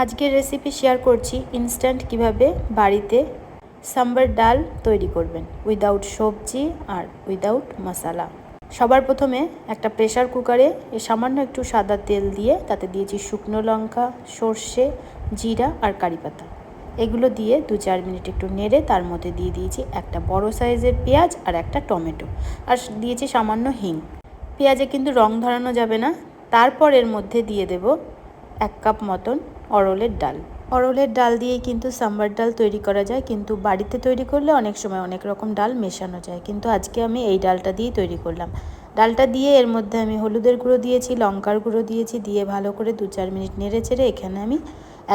আজকের recipe share করছি instant কিভাবে বাড়িতে সাম্বার ডাল তৈরি করবেন উইদাউট সবজি আর উইদাউট মশলা। সবার প্রথমে একটা প্রেসার কুকারে সামান্য একটু সাদা তেল দিয়ে তাতে দিয়েছি শুকনো লঙ্কা, সর্ষে, জিরা আর কারি পাতা। এগুলো দিয়ে 2-4 মিনিট একটু নেড়ে তার মধ্যে দিয়ে দিয়েছি একটা বড় সাইজের পেঁয়াজ আর একটা টমেটো, আর দিয়েছি সামান্য হিং। পেঁয়াজে কিন্তু রং ধরানো যাবে না। তারপর এর মধ্যে দিয়ে দেব 1 কাপ মতন অরলের ডাল। অরলের ডাল দিয়েই কিন্তু সাম্বার ডাল তৈরি করা যায়, কিন্তু বাড়িতে তৈরি করলে অনেক সময় অনেক রকম ডাল মেশানো যায়, কিন্তু আজকে আমি এই ডালটা দিয়েই তৈরি করলাম। ডালটা দিয়ে এর মধ্যে আমি হলুদের গুঁড়ো দিয়েছি, লঙ্কার গুঁড়ো দিয়েছি, দিয়ে ভালো করে 2-4 মিনিট নেড়ে চেড়ে এখানে আমি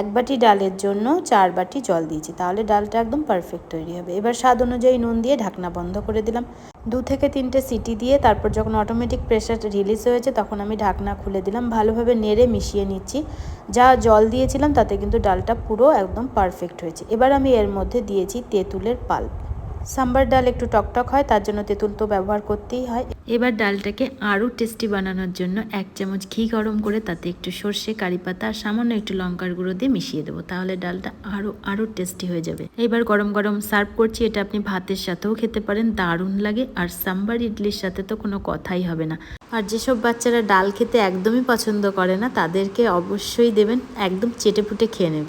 1 বাটি ডালের জন্য 4 বাটি জল দিয়েছি, তাহলে ডালটা একদম পারফেক্ট তৈরি হবে। এবার স্বাদ অনুযায়ী নুন দিয়ে ঢাকনা বন্ধ করে দিলাম। 2 থেকে 3টে সিটি দিয়ে তারপর যখন অটোমেটিক প্রেসার রিলিজ হয়েছে তখন আমি ঢাকনা খুলে দিলাম। ভালোভাবে নেড়ে মিশিয়ে নিচ্ছি। যা জল দিয়েছিলাম তাতে কিন্তু ডালটা পুরো একদম পারফেক্ট হয়েছে। এবার আমি এর মধ্যে দিয়েছি তেঁতুলের পাল্প। সাম্বার ডাল একটু টকটক হয়, তার জন্য তেঁতুল তো ব্যবহার করতেই হয়। এবার ডালটাকে আরও টেস্টি বানানোর জন্য 1 চামচ ঘি গরম করে তাতে একটু সর্ষে, কারি পাতা আর সামান্য একটু লঙ্কার গুঁড়ো দিয়ে মিশিয়ে দেবো, তাহলে ডালটা আরও টেস্টি হয়ে যাবে। এবার গরম গরম সার্ভ করছি। এটা আপনি ভাতের সাথেও খেতে পারেন, দারুণ লাগে। আর সাম্বার ইডলির সাথে তো কোনো কথাই হবে না। আর যেসব বাচ্চারা ডাল খেতে একদমই পছন্দ করে না তাদেরকে অবশ্যই দেবেন, একদম চেটেপুটে খেয়ে নেবে।